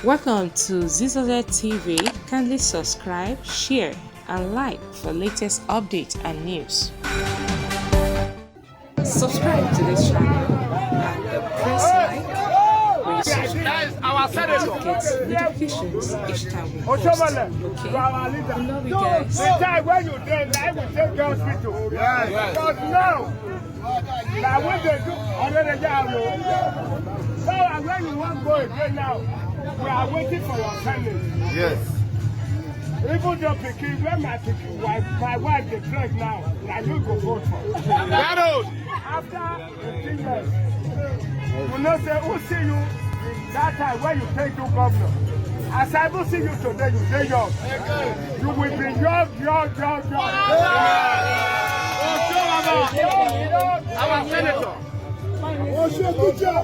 Welcome to ZZZ TV. Kindly subscribe, share, and like for latest updates and news. Subscribe to this channel and press like when you subscribe to get notifications each time we post. Okay? I love you guys. The time when you did, I will take the hospital. Yes. But now when they do another job, so when you want to go again now, we are waiting for your family. Yes. Even though picking, when my wife is pregnant now, I will go vote for. After 15 years, you know say who see you that time when you take to governor. As I will see you today, you stay young. You will be young. Our senator. What's your teacher?